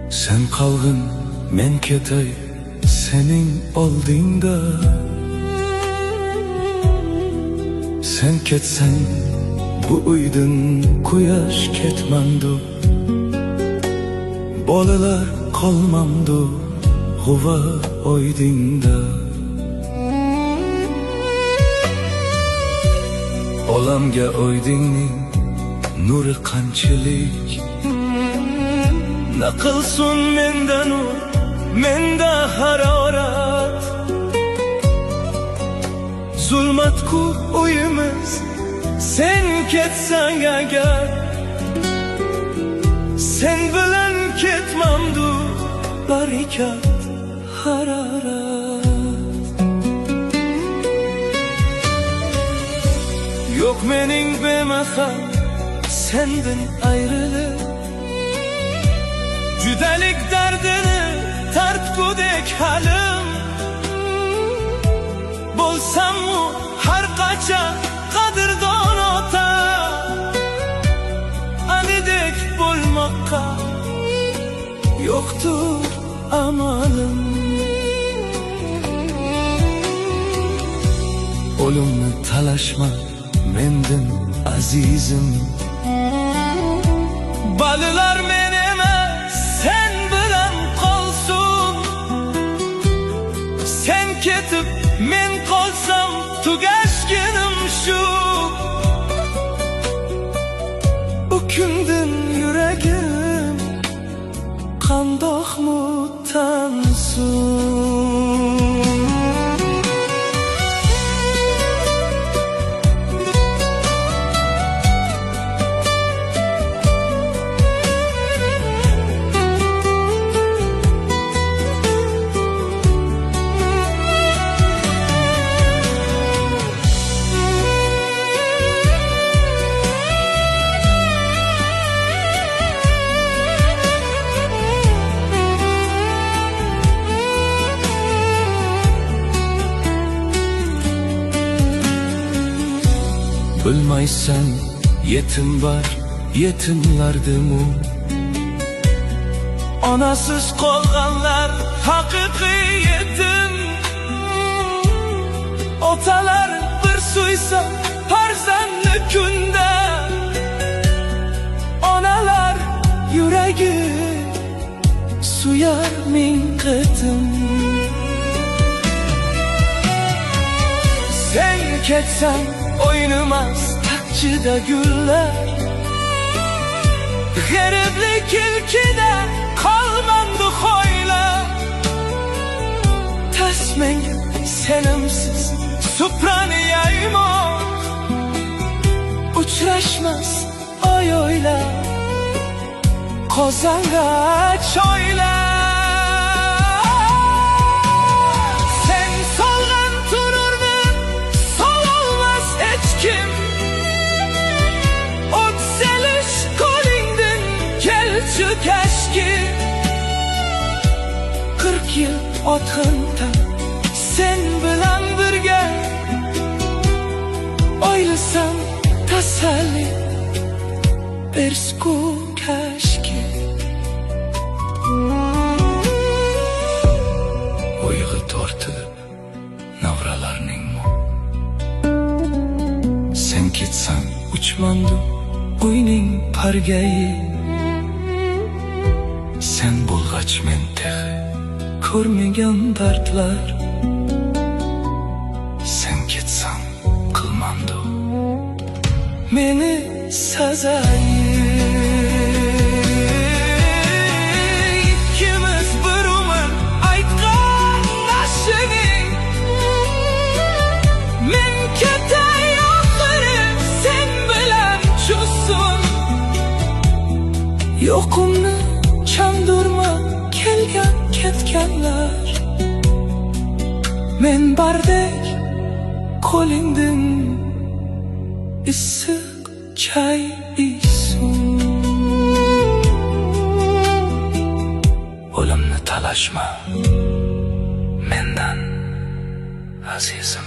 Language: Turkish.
Sen kalgın, men ketay, senin oldingda. Sen ketsen, bu uydun quyosh ketmandu. Bolalar qolmamdu, g'uva oydingda. Olamga oydingning nuri qanchalik. Naqilsun menda nur, menda harorat. Zulmatku uyimiz, sen ketsang agar. Sen bilan ketmamdu barikat, harorat. Yo'q mening bemahal sendin ayrılık. Judelik dardini tartgudek halim. Bo'lsammu har qachon qadrdon ota. Anidek bo'lmoqqa yo'qtur amalim. O'limni talashma mendin azizim. Balilar men emas, sen bilan qolsun. Sen ketib men qolsam tugashginim shu. Bu kundin yuragim qandoqmu tansun. Bilmaysan yetim var, yetimlardimu. Onasiz qolganlar haqiqiy yetim. Otalar bir suysa farzandni kunda. Onalar yuragi suyar ming qatim. Sen ketsan oynamas taqchida gullar. G'ariblik ilkida qolmamdi xo'ylar. Tasmanga senimsiz suprani yaymon. Uchrashmas oy o'ylar, qozonga choylar. Şu keşke 40 yıl otxinta sen bilan birga. Oylasam tasalli bersku keşke. O'yg'i tortib navralarningmi. Sen ketsan uchmandu uyning pargayi. Sen bo'lg'ach men tehi ko'rmagan dardlar. Sen ketsan qilmamdu meni sazayi. Ikkimiz bir umr aytgan nashining. Men ketay oxiri sen bilan cho'zsin. Yo'qimni chandurma kelgan ketganlar. Men bardek qo'lingdin issiq chay ichsin. O'limni talashma mendan azizim.